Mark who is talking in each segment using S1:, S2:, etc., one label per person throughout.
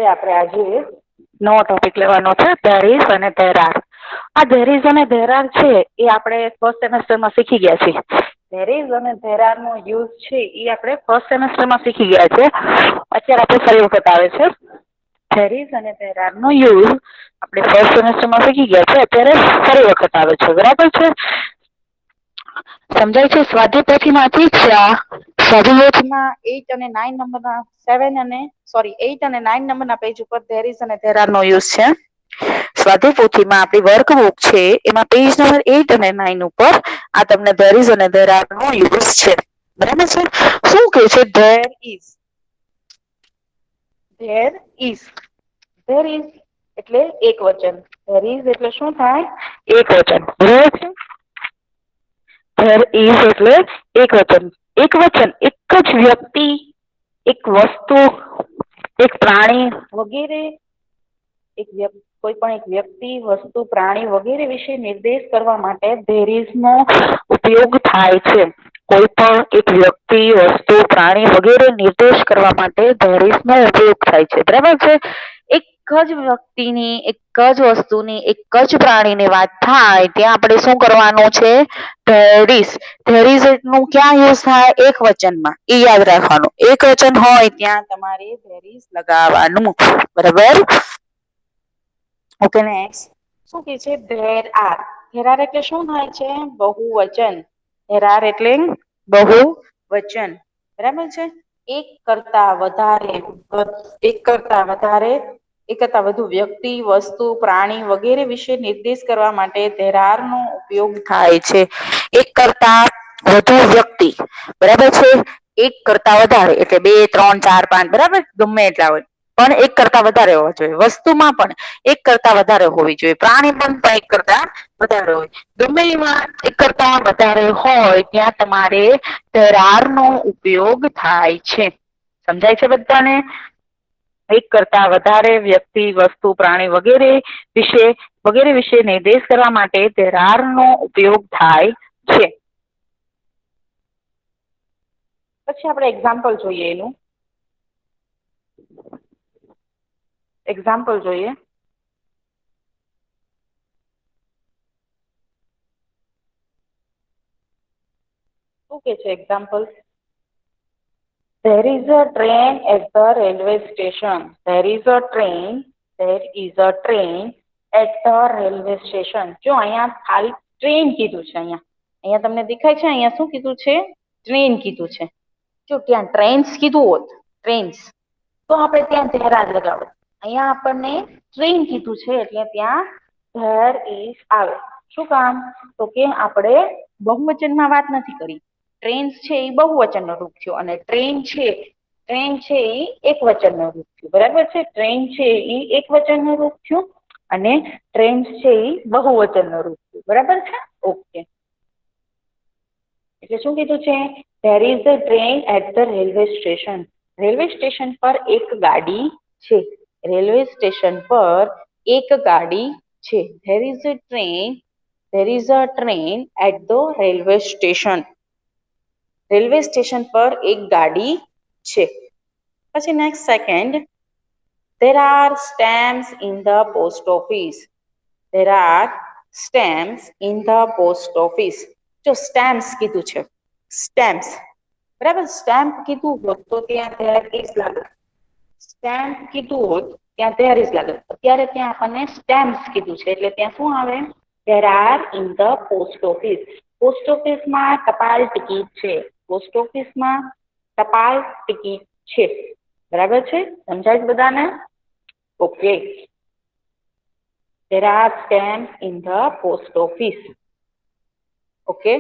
S1: આપણે આજે નવો ટોપિક લેવાનો છે ધેર ઇઝ અને ધેર આર. આ ધેર ઇઝ અને ધેર આર છે એ આપણે ફર્સ્ટ સેમેસ્ટરમાં શીખી ગયા છીએ. ધેર ઇઝ અને ધેર આર નો યુઝ છે એ આપણે ફર્સ્ટ સેમેસ્ટરમાં શીખી ગયા છે. અત્યારે આપણે ફરી વખત આવે છે. ધેર ઇઝ અને ધેર આર નો યુઝ આપણે ફર્સ્ટ સેમેસ્ટરમાં શીખી ગયા છે, અત્યારે ફરી વખત આવે છે. બરાબર છે? સમજાય છે? સ્વાધ્યાય પોથીમાંથી સ્વાધ્યાયમાં 8 અને 9 નંબરના 7 અને 8 અને 9 નંબરના પેજ ઉપર ધેર ઇઝ અને ધેર આર નો યુઝ છે. સ્વાધ્યાય પોથીમાં આપણી વર્કબુક છે એમાં પેજ નંબર 8 અને 9 ઉપર આ તમને ધેર ઇઝ અને ધેર આર નો યુઝ છે. બરાબર છે? શું કહે છે? There is. There is. There is એટલે એક વચન. ધેર ઇઝ એટલે શું થાય? એક વચન. બરાબર છે? ધેર ઇઝ એટલે એક વચન. એક વચન એક જ વ્યક્તિ, એક વસ્તુ, એક પ્રાણી વગેરે કોઈ પણ એક વ્યક્તિ, વસ્તુ, પ્રાણી વગેરે વિશે નિર્દેશ કરવા માટે ધેર ઇઝ નો ઉપયોગ થાય છે. કોઈ પણ એક વ્યક્તિ, વસ્તુ, પ્રાણી વગેરે નિર્દેશ કરવા માટે ધેર ઇઝ નો ઉપયોગ થાય છે. બરાબર છે? એક જ વ્યક્તિની, એક જ વસ્તુની, એક જ પ્રાણીની વાત થાય ત્યાં આપણે શું કરવાનું છે? There is. ધેર ઇઝ નું ક્યાં યુઝ થાય? એક વચનમાં. એ યાદ રાખવાનું. એક વચન હોય ત્યાં તમારે ધેર ઇઝ લગાવવાનું. બરાબર? Okay, next. શું કે છે? There R. ધેર આર એટલે શું થાય છે? બહુવચન. ધેર આર એટલે બહુવચન. બરાબર છે? એક કરતા વધારે, એક કરતા વધુ વ્યક્તિ, વસ્તુ, પ્રાણી વગેરે વિશે નિર્દેશ કરવા માટે ધેર આર નો ઉપયોગ થાય છે. એક કરતા વધુ વ્યક્તિ. બરાબર છે? એક કરતા વધારે એટલે 2, 3, 4, 5 બરાબર? ગમે એટલા હોય. પણ એક કરતા વધારે હોવા જોઈએ. વસ્તુમાં પણ એક કરતા વધારે હોવી જોઈએ. પ્રાણી પણ એક કરતા વધારે હોય. ગમે એમાં એક કરતા વધારે હોય ત્યાં તમારે ધેર આર નો ઉપયોગ થાય છે. સમજાય છે બધાને? એક કરતા વધારે વ્યક્તિ, વસ્તુ, પ્રાણી વગેરે વિશે નિર્દેશ કરવા માટે ધેર આર નો ઉપયોગ થાય છે. પછી આપણે એક્ઝામ્પલ જોઈએ એનું. એક્ઝામ્પલ જોઈએ. શું કે છે example? There is a train at the railway station. There is a train at the railway station. જો અહીંયા ખાલી ટ્રેન કીધું છે. અહીંયા તમને દેખાય છે? અહીંયા શું કીધું છે? ટ્રેન કીધું છે. જો ત્યાં ટ્રેન્સ કીધું હોત, ટ્રેન્સ, તો આપણે ત્યાં ધેર આર લગાવત. અહીંયા આપણને ટ્રેન કીધું છે એટલે ત્યાં ધેર ઇઝ આવે. શું કામ? તો કે આપણે બહુવચનમાં વાત નથી કરી. ટ્રેન્સ છે એ બહુવચનનો રૂપ થયો અને ટ્રેન છે એ એક વચનનો રૂપ થયું. બરાબર છે? ટ્રેન છે એ એક વચનનો રૂપ થયું અને ટ્રેન્સ છે એ બહુવચનનો રૂપ થયું. બરાબર છે? ઓકે. એટલે શું કીધું છે? There is a train at the railway station. Railway station પર એક ગાડી છે. રેલવે સ્ટેશન પર એક ગાડી છે. There is a train at the railway station. Railway station પર એક ગાડી છે. પછી next second. There are stamps in the post office. There are stamps in the post office. જો સ્ટેમ્પ્સ કીધું છે. સ્ટેમ્પ્સ. બરાબર? સ્ટેમ્પ કીધું હોત તો ત્યાં ધેર ઇઝ લાગે. સ્ટેમ્પ કીધું હોત ત્યાં ધેર ઇઝ લાગે. અત્યારે ત્યાં આપણને સ્ટેમ્પ્સ કીધું છે એટલે ત્યાં શું આવે? There are in the post office. Post ઓફિસમાં ટપાલ ટિકિટ છે. પોસ્ટ ઓફિસમાં ટપાલ ટિકિટ છે. બરાબર છે? સમજાય બધાને? Okay. There are stamps in the post office. Okay.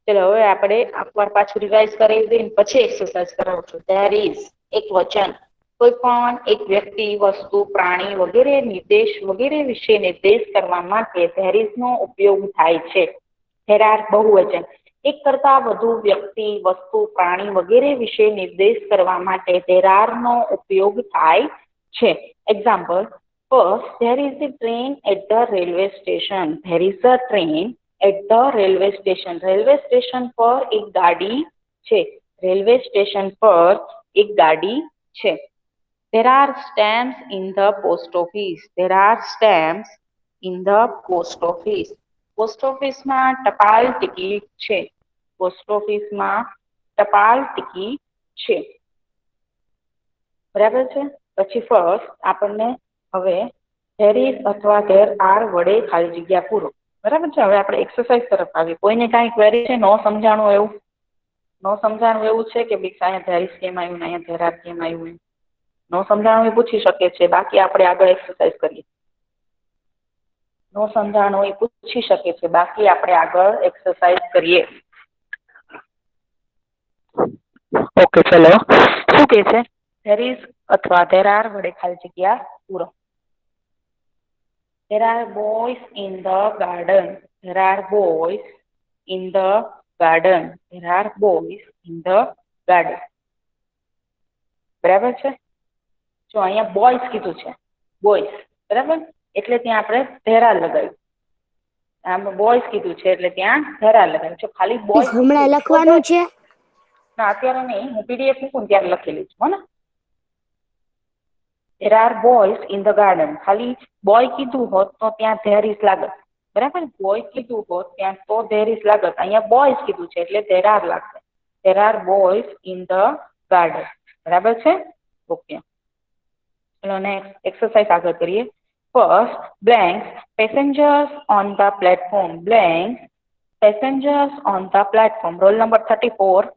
S1: ચલો હવે આપણે એકવાર પાછું રિવાઇઝ કરી દઈએ પછી એક્સરસાઇઝ કરાવું છું. ધેર ઇઝ એક વચન. કોઈ પણ એક વ્યક્તિ, વસ્તુ, પ્રાણી વગેરે વિશે નિર્દેશ કરવા માટે ધેર ઇઝ નો ઉપયોગ થાય છે. ધેર આર બહુવચન. એક કરતા વધુ વ્યક્તિ, વસ્તુ, પ્રાણી વગેરે વિશે નિર્દેશ કરવા માટે ધેર આર નો ઉપયોગ થાય છે. Example. First, there is a train at the railway station. There is a train at the railway station. Railway station પર એક ગાડી છે. રેલવે સ્ટેશન પર એક ગાડી છે. There are stamps in the post office. There are stamps in the post office. Post ઓફિસમાં ટપાલ ટિકિટ છે. પોસ્ટ ઓફિસમાં ટપાલ ટિકિટ છે. બરાબર છે. પછી ફર્સ્ટ આપણને હવે there is અથવા there are વડે ખાલી જગ્યા પૂરો. બરાબર છે. હવે આપણે એક્સરસાઇઝ તરફ આવીએ. કોઈને કાંઈ ક્વેરી છે? ન સમજાણું એવું છે કે બીક અહીંયા there is કેમ આવ્યું ને અહીંયા there are કેમ આવ્યું? ન સમજાણું એ પૂછી શકે છે. બાકી આપણે આગળ એક્સરસાઇઝ કરીએ. ન સમજાણું એ પૂછી શકે છે. બાકી આપણે આગળ એક્સરસાઇઝ કરીએ. ઓકે ચલો. શું કહે છે? there is અથવા there are વડે ખાલી જગ્યા પૂરો. There are boys in the garden. There are boys in the garden. There are boys in the garden. બરાબર છે. જો અહીંયા બોયસ કીધું છે. બોયસ બરાબર એટલે ત્યાં આપણે there are લગાવ્યું. આમ બોયસ કીધું છે એટલે ત્યાં there are લગાવ્યું. જો ખાલી બોયસ
S2: હમણાં લખવાનું છે?
S1: ના અત્યારે નહીં. હું પીડીએફ મૂકું ત્યારે લખેલી છું. હો ને. There are boys in the garden. ખાલી બોય કીધું હોત તો ત્યાં there is लागत. બરાબર. બોય કીધું હોત ત્યાં તો there is लागत. અહીંયા બોયસ કીધું છે એટલે there are લાગશે. There are boys in the garden. બરાબર છે. ઓકે ચલો નેક્સ્ટ એક્સરસાઇઝ આગળ કરીએ. First blanks passengers on the platform. Blanks passengers on the platform. Roll number 34.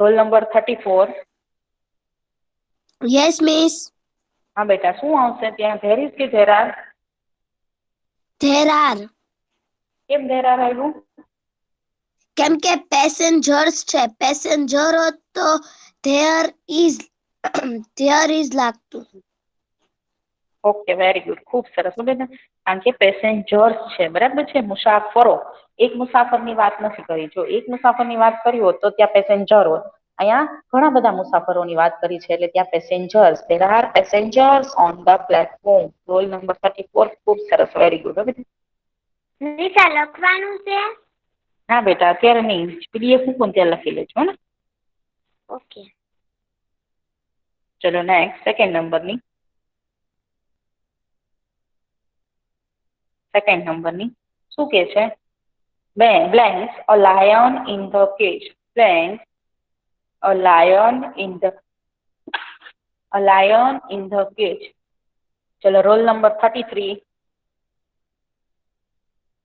S1: Roll number 34.
S2: Yes miss.
S1: હા બેટા શું આવશે ત્યાં? there is કે there are?
S2: there are.
S1: કેમ there are આવ્યું?
S2: કેમ કે પેસેન્જર્સ છે. પેસેન્જર હોત તો there is લાગતું.
S1: Okay very good. ખૂબ સરસ બેટા. કારણ કે પેસેન્જર્સ છે. બરાબર છે. મુસાફરો. એક મુસાફરની વાત નથી કરી. જો એક મુસાફરની વાત કરી હોત તો ત્યાં પેસેન્જર હોત. અહીંયા ઘણા બધા મુસાફરોની વાત કરી છે એટલે ત્યાં passengers. there are passengers on the platform. Roll number 34. ખૂબ સરસ. Very good.
S2: નિશા લખવાનું છે?
S1: હા બેટા અત્યારે નહીં. પીડીએફ મૂકું ત્યારે લખી લેજો ને.
S2: ઓકે
S1: ચલો નેક્સ્ટ સેકન્ડ નંબરની. સેકન્ડ નંબરની શું કહે છે? blanks a lion in the cage. Blanks a lion in the cage. ચલો રોલ નંબર 33.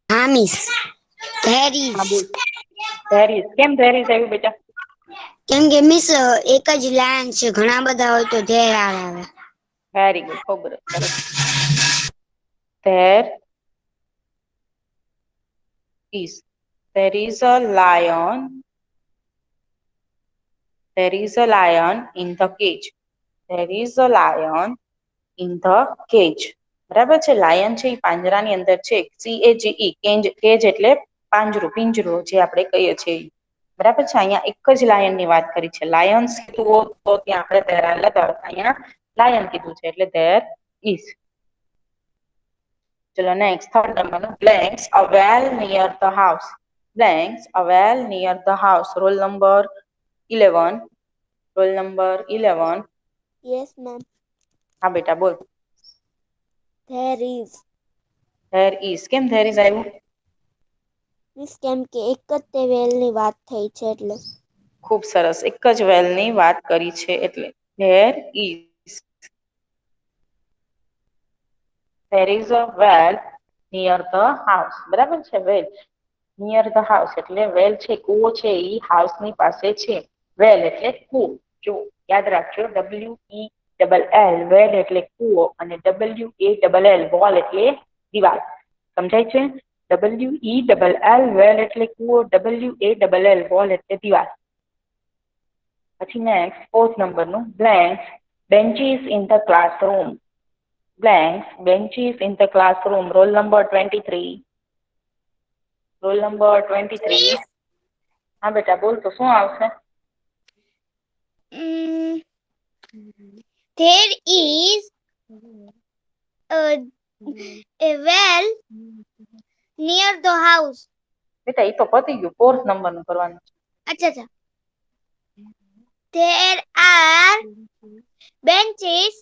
S2: હા miss. there is.
S1: there is. કેમ there is આવ્યું બેટા?
S2: કેમ કે મિસ એક જ લાઈન છે. ઘણા બધા હોય તો there are આવે.
S1: Very good. ખૂબ સરસ. there is. There is a lion. There is a lion in the cage. There is a lion in the cage. બરાબર છે. લાયન છે એ પાંજરાની અંદર છે. CAGE કેજ એટલે પાંજરું પિંજરું જે આપણે કહીએ છીએ. બરાબર છે. અહીંયા એક જ લાયનની વાત કરી છે. લાયન્સ કીધું હોત તો ત્યાં આપણે there are લગાવત. અહીંયા લાયન કીધું છે એટલે there is. ચલો નેક્સ્ટ થર્ડ નંબરનો. blanks a well near the house. Blanks a well near the house. Role number 11. Roll number 11.
S2: Yes ma'am.
S1: હા બેટા બોલ.
S2: there is.
S1: there is. કેમ there is આવ્યું?
S2: મિસ કેમ કે એક જ તે વેલની વાત થઈ છે એટલે.
S1: ખૂબ સરસ. એક જ વેલની વાત કરી છે એટલે there is. there is a well near the house. બરાબર છે. well near the house એટલે વેલ છે કૂવો છે એ હાઉસની પાસે છે. વેલ એટલે કૂવો. જો યાદ રાખજો WELL વેલ એટલે કૂવો અને WALL વોલ એટલે દિવાલ. સમજાય છે? WELL વેલ એટલે કૂવો, WALL વોલ એટલે દિવાલ. પછી નેક્સ્ટ ફોર્થ નંબરનું. blanks benches in the classroom. Blanks benches in the classroom. Roll number 23. Roll number 23. હા બેટા બોલ તો શું આવશે?
S2: there is a well near the house.
S1: બેટા એ તો પતી ગયું. ફોર્થ નંબરનું કરવાનું છે.
S2: અચ્છા there are benches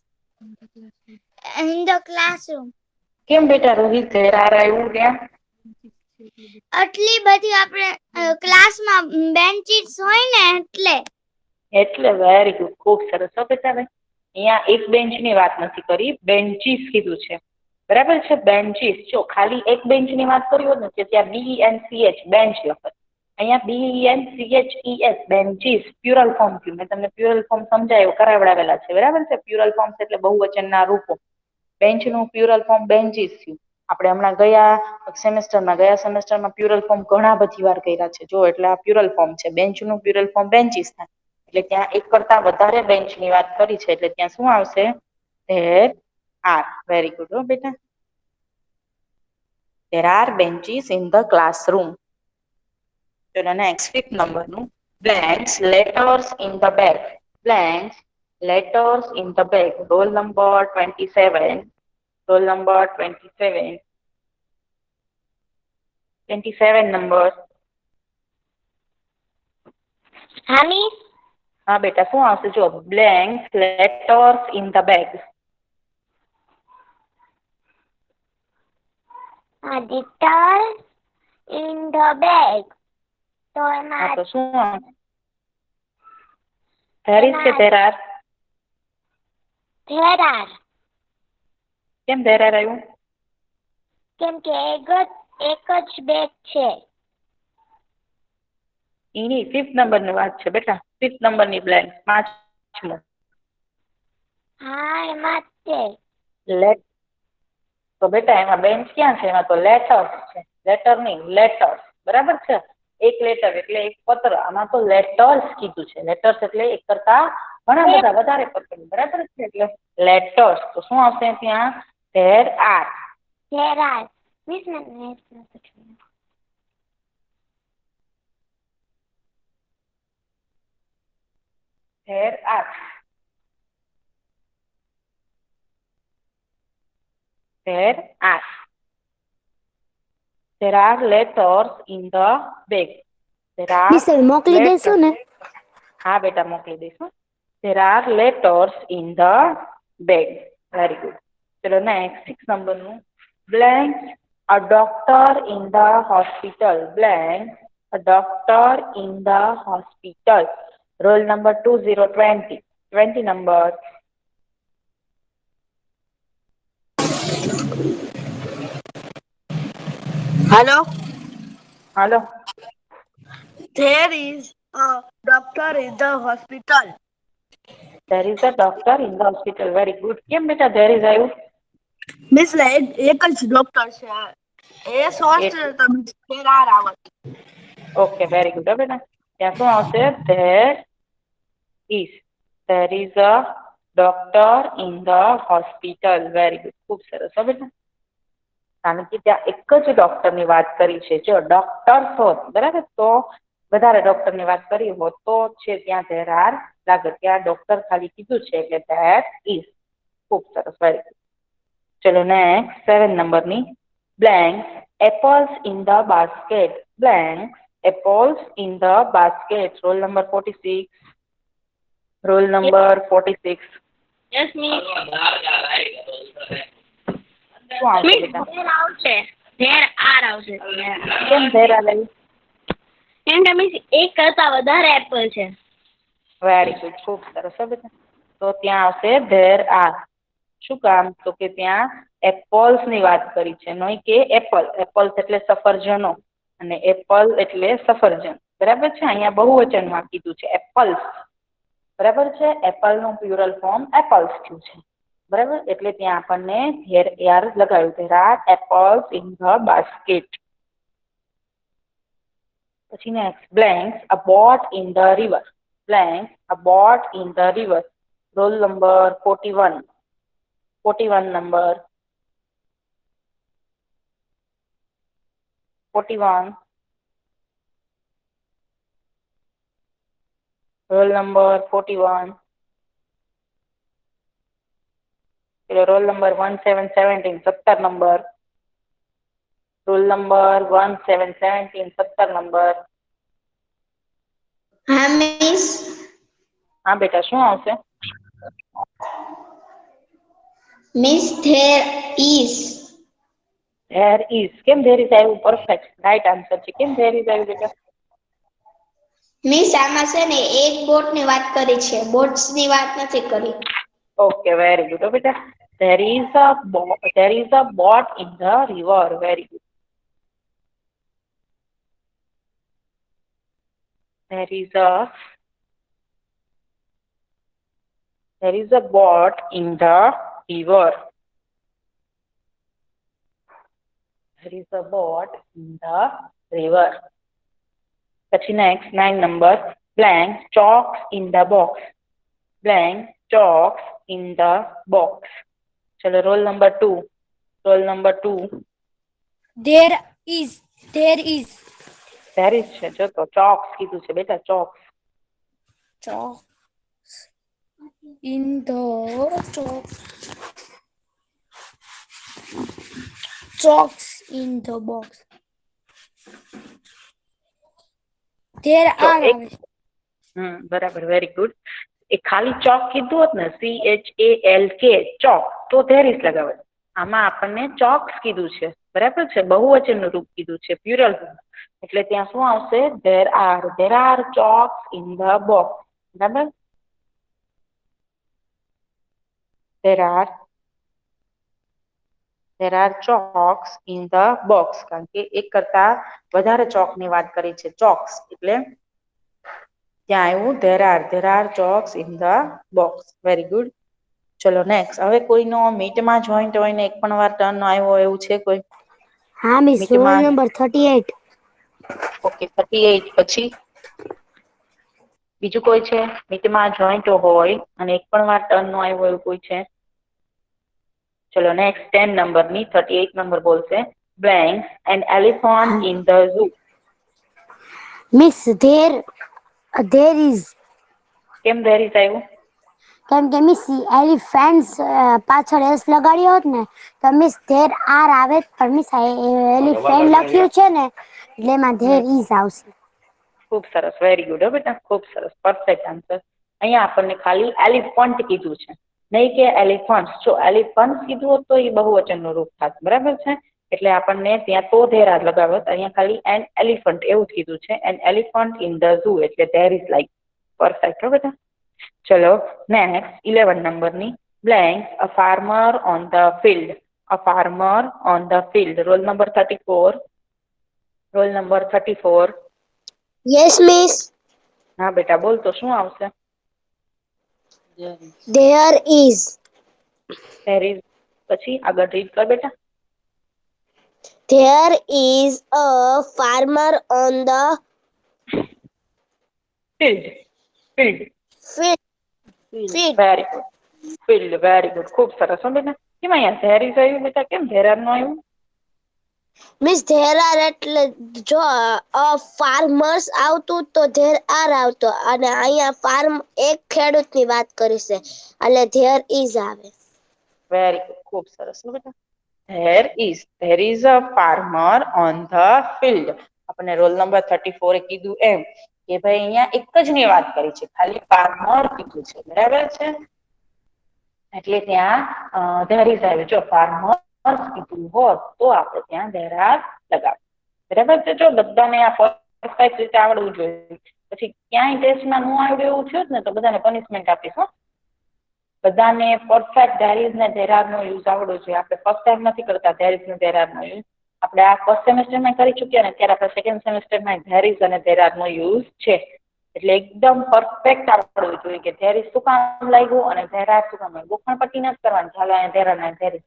S2: In the classroom.
S1: કેમ બેટા રોહિત there are આવ્યું ત્યાં?
S2: આટલી બધી આપણે ક્લાસમાં બેન્ચીસ હોય ને એટલે
S1: વેરી ગુડ, ખૂબ સરસ હો બેટા. ભાઈ અહીંયા એક બેન્ચ ની વાત નથી કરી, બેન્ચીસ કીધું છે, બરાબર છે. બેન્ચીસ, જો ખાલી એક બેન્ચ ની વાત કરી હોત ને કે ત્યાં BENCH બેન્ચ લખત, અહીંયા BENCHES બેન્ચીસ પ્યુરલ ફોર્મ થયું. મેં તમને પ્યુરલ ફોર્મ સમજાયો, કરાવડાવેલા છે, બરાબર છે. પ્યુરલ ફોર્મ એટલે બહુવચનના રૂપો. બેન્ચનું પ્યુરલ ફોર્મ બેન્ચીસ થયું. આપણે હમણાં ગયા સેમેસ્ટરમાં પ્યુરલ ફોર્મ ઘણા બધી વાર કર્યા છે. જો એટલે આ પ્યુરલ ફોર્મ છે. બેન્ચનું પ્યુરલ ફોર્મ બેન્ચીસ થાય. એટલે ત્યાં એક કરતા વધારે બેન્ચની વાત કરી છે, એટલે ત્યાં શું આવશે? there are. વેરી ગુડ હો બેટા. there are benches in the classroom. ચલો નેક્સ્ટ 5th નંબરનું, blanks letters in the bag. blanks letters in the bag. roll number 27. roll number 27 number.
S2: હામી
S1: હા બેટા, શું આવશે? જો blanks letters in the bag.
S2: letters in the bag. તો
S1: હા
S2: એમાં
S1: તો શું આવશે? there is કે there are?
S2: there are.
S1: કેમ there are આવ્યું?
S2: કેમ કે એક જ બેગ છે.
S1: એની 5th નંબરની વાત છે બેટા. 5th નંબરની બ્લેન્ક, 5મો.
S2: હા એમાં છે.
S1: લેટ તો બેટા એમાં બેન્ચ ક્યાં છે? એમાં તો લેટર્સ છે. લેટર નહીં, લેટર્સ, બરાબર છે. એક લેટર એટલે એક પત્ર. આમાં તો લેટર્સ કીધું છે. લેટર્સ એટલે એક કરતા ઘણા બધા વધારે પત્ર, બરાબર છે. એટલે લેટર્સ. તો શું આવશે ત્યાં? there are.
S2: there are. Miss મને
S1: there are. there are. there are letters in the bag. there are
S2: miss મોકલી દેશો ને?
S1: હા બેટા, મોકલી દઈશું. there are letters in the bag. very good. ચલો નેક્સ્ટ 6 નંબરનું, blank a doctor in the hospital. blank a doctor in the hospital. roll number 20 number.
S3: Hello.
S1: Hello.
S3: There is a doctor in the hospital.
S1: there is a doctor in the hospital. very good. કેમ બેટા there is આવ્યું?
S3: Miss એક જ doctor છે. એ hostel તો miss there are આવત.
S1: Okay, very good. બેટા ત્યાં શું આવશે? there is. there is a doctor in the hospital. Very good, ખૂબ સરસ હો બેટા. કારણ કે ત્યાં એક જ ડોક્ટરની વાત કરી છે. જો ડોક્ટર્સ હોત, બરાબર, તો વધારે ડોક્ટરની વાત કરી હોત તો છે ત્યાં there are લાગે. ત્યાં ડોક્ટર ખાલી કીધું છે એટલે that is. ખૂબ સરસ, વેરી ગુડ. ચલો નેક્સ્ટ 7 નંબરની, blank apples in the basket. blank apples in the basket. roll number 46. roll number 46.
S2: yes miss.
S1: શું આવશે બેટા?
S2: there આવશે. there are આવશે.
S1: કેમ there are આવ્યું?
S2: કેમ કે મિસ એક કરતા વધારે એપલ છે.
S1: વેરી ગુડ, ખૂબ સરસ હો બેટા. તો ત્યાં આવશે there are. શું કામ? તો કે ત્યાં એપલ્સ ની વાત કરી છે, નહીં કે એપલ. એપલ્સ એટલે સફરજનો અને એપલ એટલે સફરજન, બરાબર છે. અહીંયા બહુવચનમાં કીધું છે એપલ્સ, બરાબર છે. એપલ નું પ્યુરલ ફોર્મ એપલ્સ થયું છે, બરાબર. એટલે ત્યાં આપણને there are લગાવ્યું. there are apples in the basket. પછી next, blank a boat in the river. blank a boat in the river. roll number 41. 41 number. 41. roll number 41. roll number 1717 17 number. roll number 1717 17 number.
S2: હા miss.
S1: હા બેટા, શું આવશે?
S2: Miss, there is.
S1: There is. કેમ there is આવ્યું? Perfect. Right answer છે. કેમ there is આવ્યું બેટા?
S2: મિસ આમાં છે ને એક બોટ ની વાત કરી છે, બોટ્સ ની વાત નથી કરી.
S1: Okay, very good. Oh, બેટા. There is a boat in the river. Very good. There is a boat in the river. There is a boat in the river. પછી next 9 number. Blank chalks in the box. Blank chalks in the box. ચલો roll number 2. Roll number 2.
S4: There is. There is.
S1: There is છે જો તો chalks કીધું છે બેટા chalks.
S4: Chalks in the chalks in the box. There
S1: તો
S4: are.
S1: એક બરાબર વેરી ગુડ. એ ખાલી ચોક કીધું હોત ને CHALK ચોક તો there is લગાવે. આમાં આપણને ચોક્સ કીધું છે બરાબર છે, બહુવચનનું રૂપ કીધું છે, પ્યુરલ રૂપ, એટલે ત્યાં શું આવશે? there are chalks in the box. બરાબર, there are chalks in the box, કારણ કે એક કરતા વધારે ચોકની વાત કરી છે ચોક્સ, એટલે ત્યાં આવ્યું there are chalks in the box. Very good. ચલો નેક્સ્ટ. હવે કોઈનો મીટમાં જોઈન્ટ હોય ને એક પણ વાર ટર્ન આવ્યો એવું છે કોઈ?
S4: હા મિસ, રોલ નંબર 38.
S1: ઓકે 38. પછી બીજું કોઈ છે મીટમાં જોઈન્ટ હોય અને એક પણ વાર ટર્ન નો આવ્યો એવું કોઈ છે? ચલો નેક્સ્ટ 10 નંબરની 38 નંબર બોલશે. Blank an elephant in the zoo.
S4: Miss there is.
S1: કેમ there is આવ્યું?
S4: કેમ કે મિસ એલિફન્ટ પાછળ એસ લગાડ્યો હોત ને તો મિસ there are આવે, પણ મિસ એલિફન્ટ લખ્યું છે ને એટલે એમાં there is આવશે.
S1: ખૂબ સરસ, વેરી ગુડ. હો બેટા, ખૂબ સરસ, પરફેક્ટ આન્સર. અહીંયા આપણને ખાલી એલિફન્ટ કીધું છે, નહીં કે એલિફન્ટ્સ. જો એલિફન્ટ કીધું હોત તો એ બહુવચનનું રૂપ થાત, બરાબર છે, એટલે આપણને ત્યાં તો there are લગાવ્યો. અહીંયા ખાલી એન એલિફન્ટ એવું જ કીધું છે, an elephant in the zoo, એટલે there is like પરફેક્ટ. હો બેટા. ચલો નેક્સ્ટ 11 નંબરની. Blank a farmer on the field. A farmer on the field. Roll number 34. Roll number 34.
S2: Yes miss.
S1: હા બેટા, બોલ તો શું આવશે?
S2: There is.
S1: there is. પછી આગળ રીડ કર બેટા.
S2: There is a farmer on the
S1: field.
S2: field.
S1: Very good. Field, very good, ખૂબ સરસ. હો બેટા. કેમ અહીંયા there is આવ્યું બેટા, કેમ there are નો આવ્યું?
S2: મિસ there are એટલે જો farmers આવતું તો there are આવતો, અને અહીંયા ફાર્મ એક ખેડૂતની વાત કરી છે એટલે there is આવે.
S1: વેરી ગુડ, ખૂબ સરસ. હો બેટા. there is a farmer on the field. આપણને રોલ નંબર 34 એ કીધું એમ કે ભાઈ અહીંયા એક જ ની વાત કરી છે, ખાલી farmer કીધું છે, બરાબર છે, એટલે ત્યાં there is આવ્યું. જો farmer કીધું હોત તો આપણે ત્યાં there are લગાવ, બરાબર છે. જો બધાને આ પરફેક્ટ રીતે આવડવું જોઈએ, પછી ક્યાંય ટેસ્ટમાં ન આવડે એવું થયું ને તો બધાને પનિશમેન્ટ આપીશ. હો, બધાને પરફેક્ટ there is ને there are નો યુઝ આવડવો જોઈએ. આપણે ફર્સ્ટ ટાઈમ નથી કરતા there is ને there are નો યુઝ, આપણે આ ફર્સ્ટ સેમેસ્ટરમાં કરી ચૂક્યા ને ત્યારે આપણે સેકન્ડ સેમેસ્ટરમાં there is અને there are નો યુઝ છે, એટલે એકદમ પરફેક્ટ આવડવું જોઈએ કે there is શું કામ લાગ્યું અને there are શું કામ લાગ્યું. ગોખણ પટ્ટી નથી કરવાની, ચાલો અહીંયા there are ને there is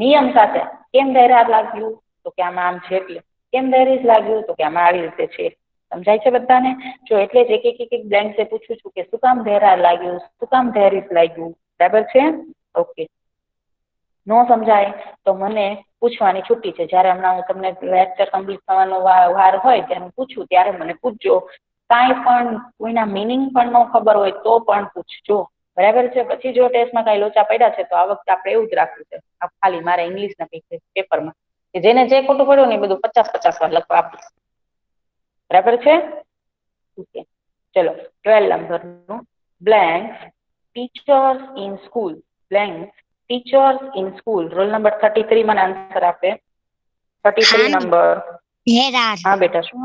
S1: નિયમ સાથે. કેમ there are લાગ્યું તો કે આમાં આમ છે, એટલે કેમ there is લાગ્યું તો કે આમાં આવી રીતે છે. સમજાય છે બધાને? જો એટલે જ એક બ્લેન્ક છે પૂછું છું કે શું કામ there are લાગ્યું, શું કામ there is લાગ્યું, બરાબર છે? ઓકે. નો સમજાય તો મને પૂછવાની છૂટી છે. જ્યારે હમણાં હું તમને લેક્ચર કમ્પ્લીટ થવાનો વાર હોય ત્યારે હું પૂછું ત્યારે મને પૂછજો. કાંઈ પણ કોઈના મિનિંગ પણ ન ખબર હોય તો પણ પૂછજો, બરાબર છે? પછી જો ટેસ્ટમાં કાંઈ લોચા પડ્યા છે તો આ વખતે આપણે એવું જ રાખ્યું છે, ખાલી મારે ઇંગ્લિશના પેપરમાં કે જેને જે ખોટું પડ્યું ને એ બધું 50-50 વાર લખવા આપીશ, બરાબર છે? ઓકે. ચલો 12 નંબરનું. Blank teachers in school. Blank teachers in school. Role number 33 મને આન્સર આપે. 33 નંબર.
S4: There are.
S1: હા બેટા, શું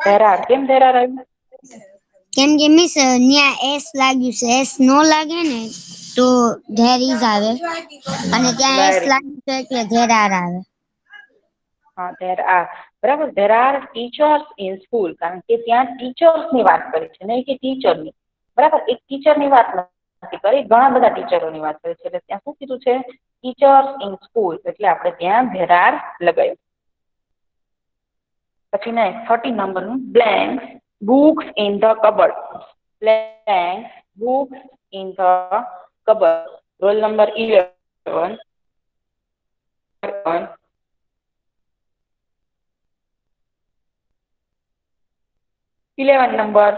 S1: ધેર આર? કેમ ધેર આર આવ્યું?
S4: કેમ કે મિસ ન્યા એસ લાગ્યું છે, એસ નો લાગે ને તો ધેર ઇઝ આવે, અને ત્યાં એસ
S1: વેરી
S4: લાગ્યું છે એટલે ધેર આર આવે.
S1: હા, ધેર આર. બરાબર. There are teachers in school, કારણ કે ત્યાં ટીચર્સ ની વાત કરી છે, નહીં કે ટીચરની. બરાબર. એક ટીચર ની વાત નથી કરી, ઘણા બધા ટીચરોની વાત કરી છે, એટલે ત્યાં શું કીધું છે? Teachers in school. એટલે આપણે ત્યાં ધેર આર લગાવ્યું. પછી ને 30 નંબરનું blank books in the cupboard. Blank books in the cupboard. Role number 11. 11 number.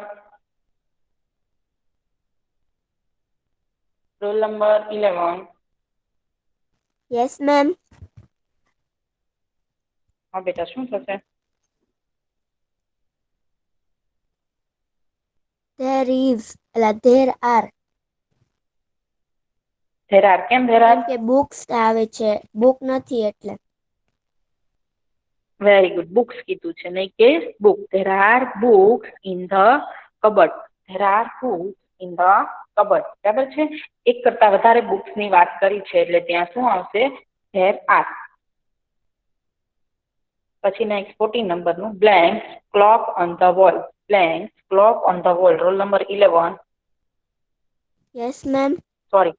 S1: Roll number 11.
S2: Yes ma'am.
S1: હા બેટા, શું થશે?
S2: ધેર ઇઝ એટલે ધેર આર.
S1: There are. કેમ ધેર આર?
S2: કેમ કે બુક્સ આવે છે, બુક નથી એટલે.
S1: Very good. બુક્સ કીધું છે, નહીં કે book. There are books in the cupboard. There are books in the cupboard. બરાબર છે. એક કરતા વધારે બુક્સ ની વાત કરી છે, એટલે ત્યાં શું આવશે? There are. પછી નેક્સ્ટ 14 નંબરનું blank clock on the wall. Blank clock on the wall. Role number 11.
S2: Yes ma'am.
S1: Sorry.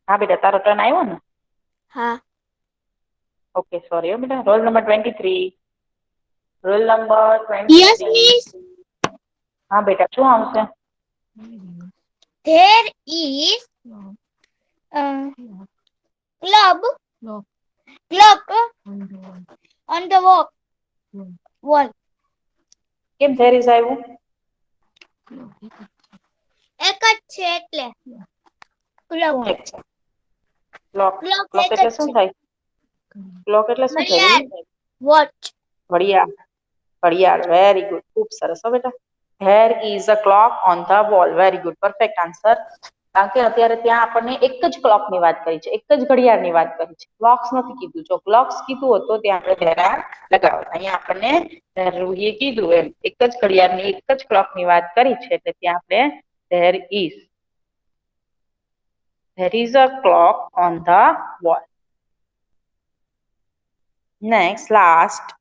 S1: હા બેટા, તારો ટર્ન આવ્યો ને?
S2: હા.
S1: ઓકે, સોરી બેટા. Roll number 23. Roll number
S4: yes
S1: 23.
S4: Miss.
S1: હા બેટા, શું આવશે?
S4: There is club clock on the wall.
S1: કેમ ધેર ઇઝ આવ્યું?
S2: એક જ છે એટલે ક્લોક.
S1: શું એક છે? ક્લોક.
S2: ક્લોક
S1: ક્લોક
S2: એક જ
S1: એટલે શું
S2: છે.
S1: થાય? ક્લોક એટલે શું થાય
S2: ઘડિયાળ.
S1: બેબી?
S2: વોચ.
S1: ઘડિયાળ. ઘડિયાળ. Very good. ખૂબ સરસ હો બેટા. There is a clock on the wall. Very good. Perfect answer. કારણ કે અત્યારે ત્યાં આપણને એક જ ક્લોક ની વાત કરી છે, એક જ ઘડિયાળ ની વાત કરી છે. ક્લોક્સ નથી કીધું. જો ક્લોક્સ કીધું હોત તો ત્યાં આપણે ધેર આર લગાવત. અહીંયા આપણને રૂહીએ કીધું એમ એક જ ઘડિયાળની એક જ ક્લોક ની વાત કરી છે, એટલે ત્યાં આપણે there is. There is a clock on the wall. Next, last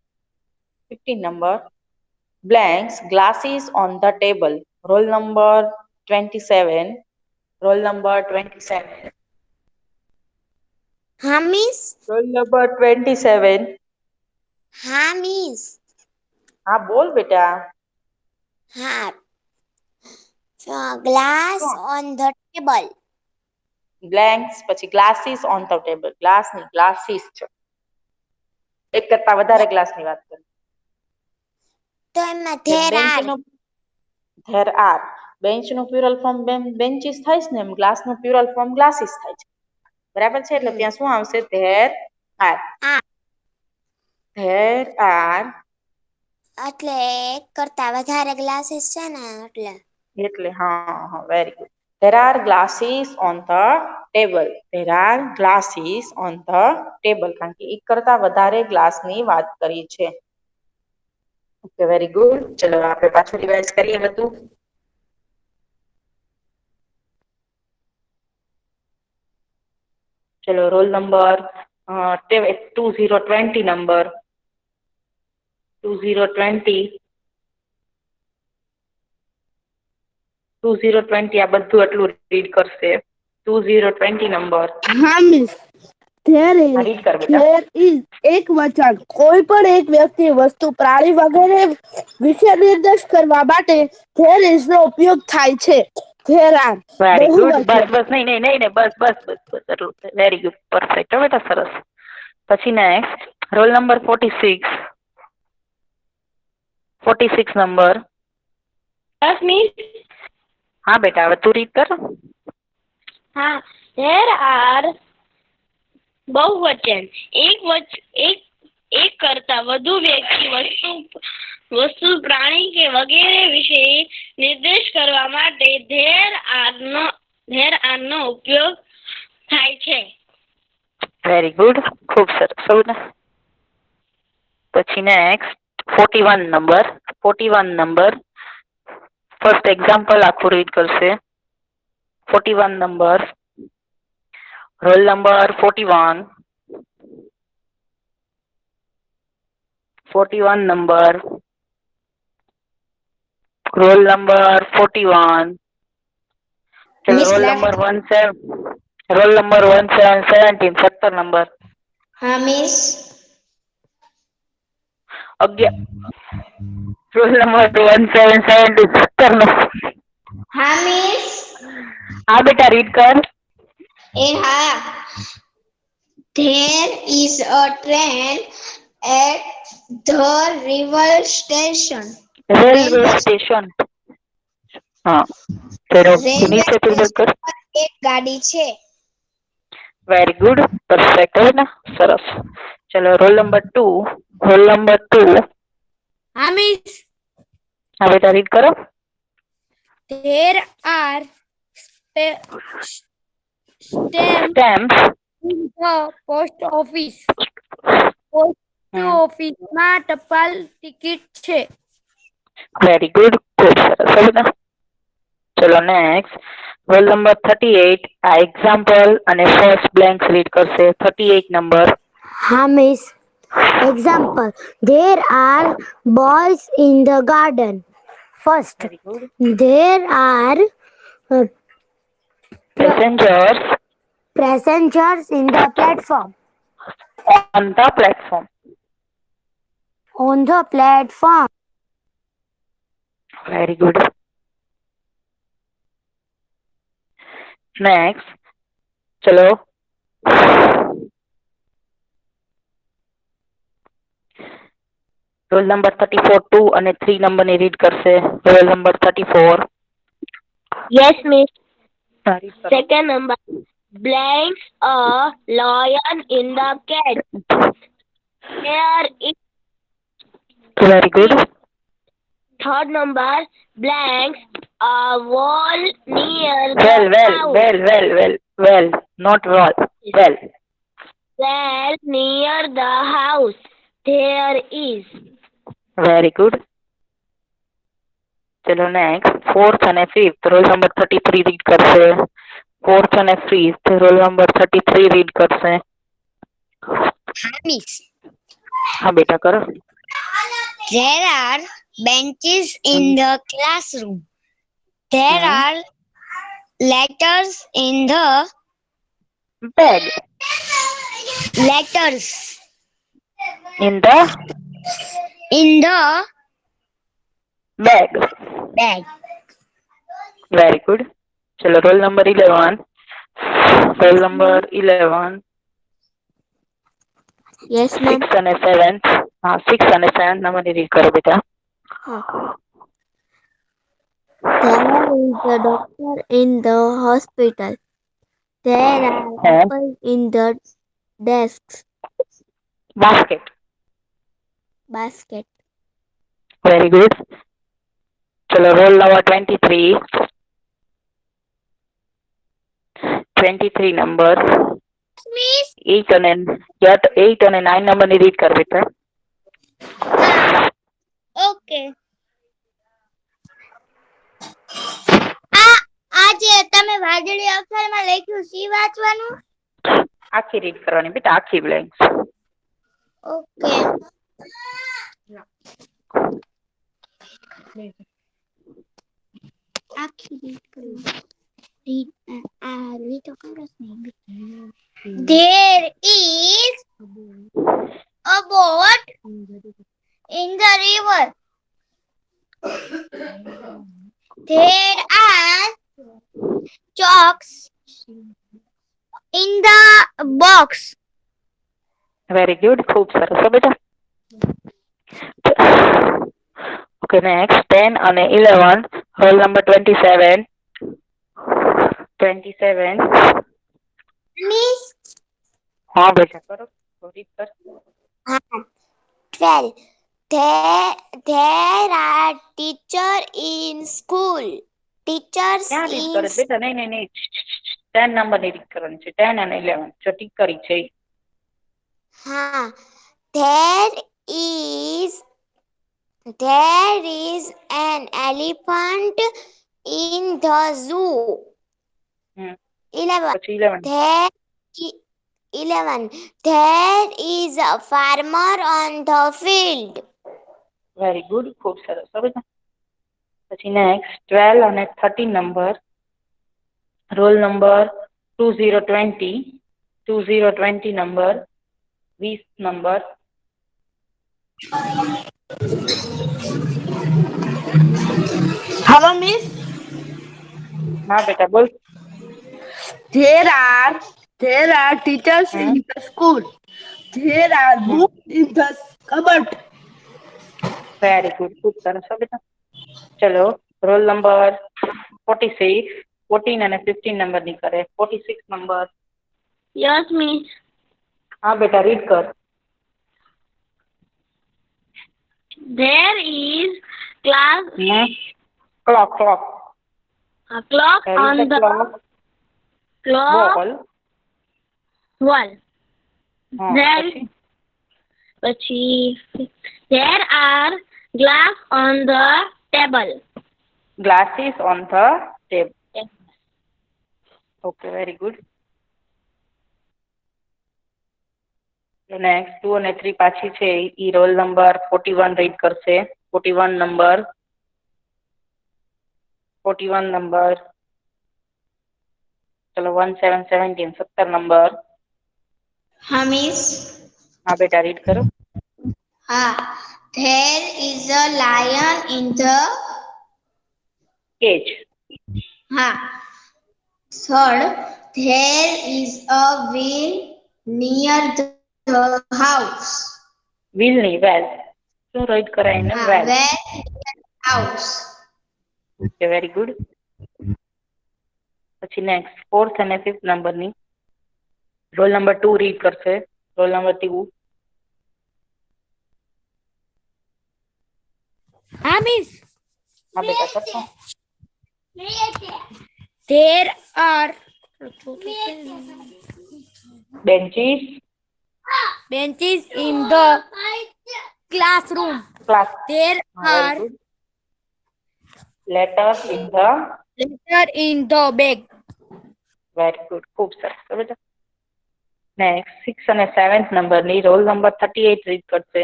S1: 15 number. Blanks glasses on the table. Roll number 27. Roll number 27.
S2: હા મિસ.
S1: Roll number 27.
S2: હા મિસ.
S1: હા બોલ બેટા.
S2: હા. Glass on the table.
S1: Blanks પછી glasses on the table. Glass ની glasses છે. એક કરતા વધારે ગ્લાસ ની વાત કરી.
S2: તો એમાં there are.
S1: There are. Bench નું પ્યુરલ ફોર્મ બેન્ચીસ થાય છે ને, એમ ગ્લાસ નું પ્યુરલ ફોર્મ ગ્લાસીસ થાય છે. બરાબર છે. એટલે ત્યાં શું આવશે? There are. There are.
S2: એટલે એક કરતા વધારે ગ્લાસીસ છે ને એટલે.
S1: એટલે હા, very good. There are glasses on the table. There are glasses on the table. કારણ કે એક કરતા વધારે ગ્લાસ ની વાત કરી છે. Okay, very good. ચલો આપણે પાછું રિવાઇઝ કરીએ બધું. ચલો રોલ નંબર 2020 નંબર 2020 આ બધું એટલું રીડ કરશે. 2020 નંબર.
S3: હા મિસ. ધેર
S1: હા,
S3: ઇઝ
S1: રીડ કર બેટા.
S3: ધેર ઇઝ એક વચન કોઈ પણ એક વ્યક્તિ, વસ્તુ, પ્રાણી વગેરે વિશે નિર્દેશ કરવા માટે ધેર ઇઝ નો ઉપયોગ થાય છે. There are
S1: very good. બસ
S3: બહુવચન.
S1: બસ નહીં નહીં નહીં નહીં બસ બસ બસ બસ એટલું. Very good. પરફેક્ટ હો બેટા, સરસ. પછી next roll number 46. 46 number.
S2: Yes miss.
S1: હા બેટા, હવે તું રીડ કર.
S2: હા. ધેર આર બહુવચન એક કરતા વધુ વ્યક્તિ, વસ્તુ, પ્રાણી કે વગેરે વિશે નિર્દેશ કરવા માટે ધેર આર નો ઉપયોગ થાય છે.
S1: વેરી ગુડ, ખૂબ સરસ. સૌને પછી next 41 number. 41 number first example આખું રીડ કરશે. 41 number, roll number 41. 41 number, roll number 41. ચલો
S2: Miss
S1: roll
S2: left.
S1: Number 17, roll number 17 17 number.
S2: હા મિસ.
S1: 11, roll number 17 17 number.
S2: હા મિસ.
S1: હા બેટા રીડ કર.
S2: હા. There is a train at the railway station.
S1: Railway station. હા ચલો
S2: રેલવે
S1: નીચે
S2: સ્ટેશન
S1: કર.
S2: પર એક ગાડી છે.
S1: વેરી ગુડ, પરફેક્ટ है ना, સરસ. ચલો રોલ નંબર 2. Roll number 2.
S2: હા મિસ.
S1: હા બેટા રીડ કરો.
S2: There are stamps
S1: stamp.
S2: in the post office. Post ઓફિસમાં ટપાલ ટિકિટ છે.
S1: વેરી ગુડ, ખૂબ સરસ है ना. ચલો નેક્સ્ટ રોલ નંબર 38. આ એક્ઝામ્પલ અને ફર્સ્ટ બ્લેન્ક્સ રીડ કરશે. 38 નંબર.
S4: હા miss. Example, there are boys in the garden. First,
S1: very good.
S4: there are
S1: passengers
S4: passengers in the platform.
S1: On the platform.
S4: On the platform.
S1: Very good. Next ચલો roll number 34 2 અને 3 નંબરની read કરશે. Roll number 34.
S2: Yes, miss.
S1: Read કરો.
S2: Second number. Blanks a lion in the cat. There is
S1: very good.
S2: third number. Blanks a wall near
S1: well
S2: the
S1: well
S2: house.
S1: Well well well well not roll well.
S2: Well, near the house there is.
S1: Very good. ચલો next fourth અને fifth roll number 33 read કરશે. Fourth અને fifth roll number 33 read કરશે.
S2: Miss.
S1: હા બેટા કરો.
S2: There are benches in the classroom. There are letters in the
S1: bag.
S2: letters
S1: in the
S2: in the
S1: બેગ.
S2: bag.
S1: Very good. ચલો roll number 11. Roll number 11.
S2: Yes,
S1: 6 અને 7. હા 6 અને 7 નંબરની રીડ કરો બેટા.
S2: There is a doctor in the hospital. There are
S1: હે
S2: apples in the desks.
S1: Basket.
S2: Basket.
S1: Very good. ચલો રોલ નંબર 23. 23 નંબર.
S2: Miss.
S1: 8 અને 9 નંબરની રીડ કર બેટા.
S2: Okay. આજે તમે વાદળી અક્ષરમાં લખ્યું સી વાંચવાનું?
S1: આખી રીડ કરવાની બેટા, આખી બ્લેન્ક્સ.
S2: ઓકે. આખી રીડ કરવાની. તો કરો There is a boat in the river. There are chalks in the box.
S1: Very good, ખૂબ સરસ હો બેટા. ઓકે નેક્સ્ટ 10 અને 11 રોલ નંબર 27. 27.
S2: Miss.
S1: હા બેટા કરો, રીડ કર.
S2: 12. There are teachers in school. Teachers
S1: ક્યાં રીડ
S2: in
S1: કરે બેટા? નહીં 10 નંબરની રીડ કરવાની છે. 10 અને 11 જો ટીક કરી છે.
S2: હા, there is an elephant in the zoo.
S1: હમ
S2: 11.
S1: પછી 11.
S2: There i- 11. There is a farmer on the field.
S1: Very good, ખૂબ સરસ. હવે પછી નેક્સ્ટ 12 અને 13 number, roll number 2020, 2020 number, 20 number.
S3: Hello, miss.
S1: હા બેટા બોલ.
S3: There are teachers in
S1: hmm
S3: the school. There are
S1: hmm
S3: books in the cupboard.
S1: Very good, ખૂબ સરસ. હો બેટા ચલો, રોલ નંબર 46, 14 અને 15 નંબરની કરે. 46 નંબર.
S2: Yes, miss.
S1: હા બેટા રીડ કર.
S2: There is class
S1: clock, clock.
S2: a clock
S1: There is
S2: on
S1: a
S2: the
S1: clock
S2: clock
S1: wall.
S2: wall.
S1: હા
S2: There
S1: પછી
S2: there are glass on the table.
S1: glasses on the table. Okay, very good. Next 2 અને 3 પાછી છે ઈ role number 41 read કરશે. 41 number, 41 number. ચલો 17, 17, 17 number.
S2: हाँ miss.
S1: હા બેટા રીડ કરો.
S2: हाँ. There is a lion in the
S1: cage.
S2: हाँ. Third, there is a wheel near the house.
S1: Wheel ની વેલ. શું રીડ કરાય એને?
S2: हाँ,
S1: વેલ.
S2: well near house.
S1: Okay, very good. પછી નેક્સ્ટ 4th અને 5th નંબરની રોલ નંબર 2 રીડ કરશે. Roll number 2.
S4: હા મિસ.
S1: હા બેટા કરશો.
S4: There are
S1: benches.
S4: benches in the classroom.
S1: Class.
S4: There
S1: very
S4: are
S1: good. Letters in the.
S4: letter in the bag.
S1: Very good, ખૂબ સરસ. હવે બેટા નેક્સ્ટ 6 અને 7th નંબરની રોલ નંબર 38 રીડ કરશે.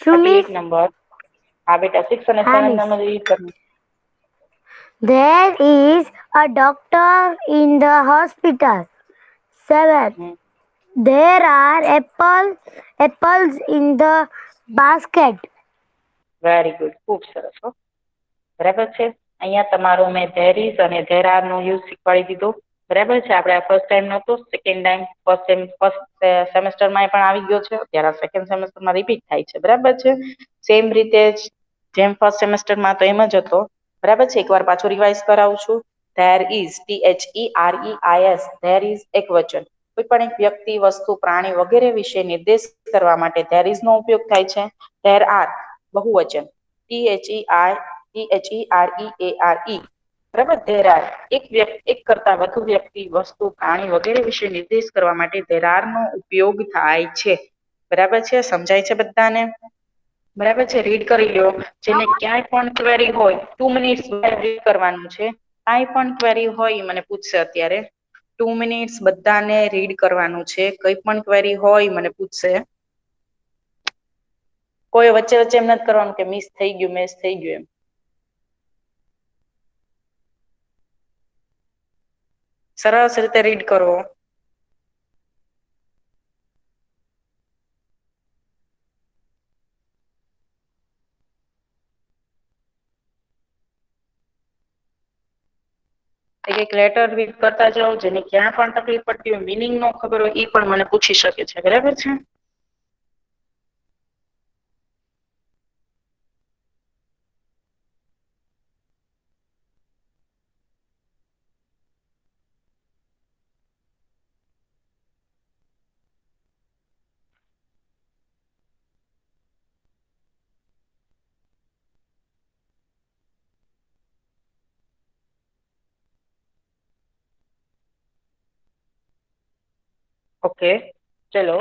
S4: શું
S1: 38
S4: મિસ?
S1: નંબર. હા બેટા 6 અને
S4: હા
S1: 7
S4: મિસ.
S1: નંબર રીડ કરવું.
S4: There is a doctor in the hospital. 7. There are apples in the basket.
S1: Very good, ખૂબ સરસ. હો બરાબર છે. અહીંયા તમારો મેં ધેર ઇઝ અને ધેર આર નો યુઝ શીખવાડી દીધો. બરાબર છે. આપણે આ ફર્સ્ટ ટાઈમ નહોતો, સેકન્ડ ટાઈમ ફર્સ્ટ સેમેસ્ટરમાં પણ આવી ગયો છે. અત્યારે સેકન્ડ સેમેસ્ટરમાં રિપીટ થાય છે. બરાબર છે. સેમ રીતે જ જેમ ફર્સ્ટ સેમેસ્ટરમાં તો એમ જ હતો. બરાબર છે. એકવાર પાછું રિવાઇઝ કરાવું છું. There is, THEREIS, there is એક વચન. કોઈ પણ એક વ્યક્તિ, વસ્તુ, પ્રાણી વગેરે વિશે નિર્દેશ કરવા માટે ધેર ઇઝ નો ઉપયોગ થાય છે. ધેર આર બહુવચન, THEREARE. બરાબર. ધેર આર એક કરતા વધુ વ્યક્તિ, વસ્તુ, પ્રાણી વગેરે વિશે નિર્દેશ કરવા માટે ધેર આર નો ઉપયોગ થાય છે. બરાબર છે. સમજાય છે બધાને? બરાબર છે. રીડ કરી લ્યો. જેને ક્યાંય પણ ક્વેરી હોય 2 મિનિટ્સ રીડ કરવાનું છે. કાંઈ પણ ક્વેરી હોય મને પૂછશે અત્યારે. 2 મિનિટ્સ બધાને રીડ કરવાનું છે. કઈ પણ ક્વેરી હોય મને પૂછશે. કોઈ વચ્ચે વચ્ચે એમ નથી કરવાનું કે મિસ થઈ ગયું એમ. સરસ રીતે રીડ કરો. એક લેટર રીડ કરતા જાઓ. જેને ક્યાં પણ તકલીફ પડતી હોય, મિનિંગ નો ખબર હોય, એ પણ મને પૂછી શકે છે. બરાબર છે. ઓકે. ચલો,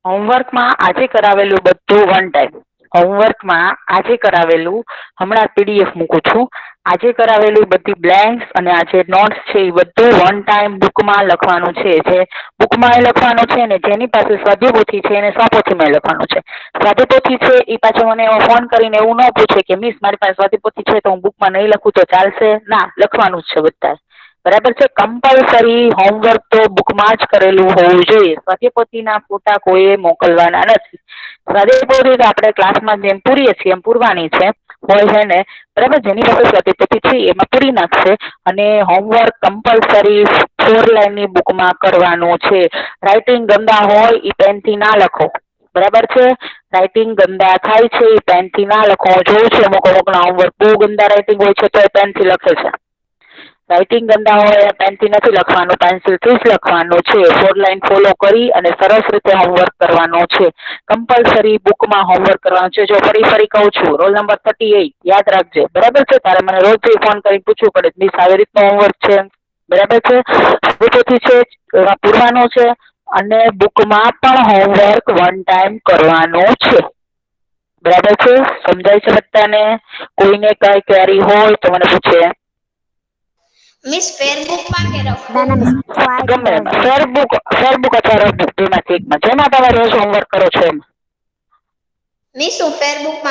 S1: હોમવર્કમાં આજે કરાવેલું બધું વન ટાઈમ. હોમવર્કમાં આજે કરાવેલું હમણાં પીડીએફ મૂકું છું. આજે કરાવેલું બધી બ્લેન્ક્સ અને આ જે નોટ્સ છે એ બધું વન ટાઈમ બુકમાં લખવાનું છે. જે બુકમાં લખવાનું છે ને જેની પાસે સ્વાધ્યાયપોથી છે એને સ્વપોથીમાં લખવાનું છે. સ્વાધ્યાયપોથી છે એ પાછો મને ફોન કરીને એવું ન પૂછે કે મિસ મારી પાસે સ્વાધ્યાયપોથી છે તો હું બુકમાં નહીં લખું તો ચાલશે? ના, લખવાનું જ છે બધા. બરાબર છે. કમ્પલસરી હોમવર્ક તો બુકમાં જ કરેલું હોવું જોઈએ. સ્વાધ્યાયપોથીના ફોટા કોઈએ મોકલવાના નથી. સ્વાધ્યાયપોથી આપણે ક્લાસમાં જેમ પૂરીએ છીએ એમ પૂરવાની છે હોય છે ને. બરાબર. જેની પાસે સ્વાધ્યાયપોથી છે એમાં પૂરી નાખશે અને હોમવર્ક કમ્પલસરી 4 લાઈનની બુકમાં કરવાનું છે. રાઇટિંગ ગંદા હોય એ પેનથી ના લખો. બરાબર છે. રાઇટિંગ ગંદા થાય છે એ પેનથી ના લખો. હું જોઉં છું અમુકના હોમવર્ક બહુ ગંદા રાઇટિંગ હોય છે તો એ પેનથી લખે છે. રાઇટિંગ ગંદા હોય પેનથી નથી લખવાનું, પેન્સિલથી જ લખવાનું છે. 4 લાઈન ફોલો કરી અને સરસ રીતે હોમવર્ક કરવાનો છે. કમ્પલસરી બુકમાં હોમવર્ક કરવાનું છે. જો ફરી કહું છું, રોલ નંબર 38 યાદ રાખજે. બરાબર છે. તારે મને રોજ ફોન કરી પૂછવું પડે મિસ આવી રીતનું હોમવર્ક છે. બરાબર છે. સ્વાધ્યાયપોથી છે એમાં પૂરવાનું છે અને બુકમાં પણ હોમવર્ક વન ટાઈમ કરવાનું છે. બરાબર છે. સમજાય છે બધાને? કોઈને કઈ ક્વેરી હોય તો મને પૂછે.
S2: મિસ ફેરબુકમાં કે
S4: ના ના મિસ
S2: રફબુકમાં?
S4: જો આ
S1: ગમે
S4: રીતે
S1: એમાં ફેરબુક અથવા રફબુક બેમાંથી એકમાં જેમાં તમે રોજ હોમવર્ક કરો છો એમાં.
S2: મિસ હું ફેરબુકમાં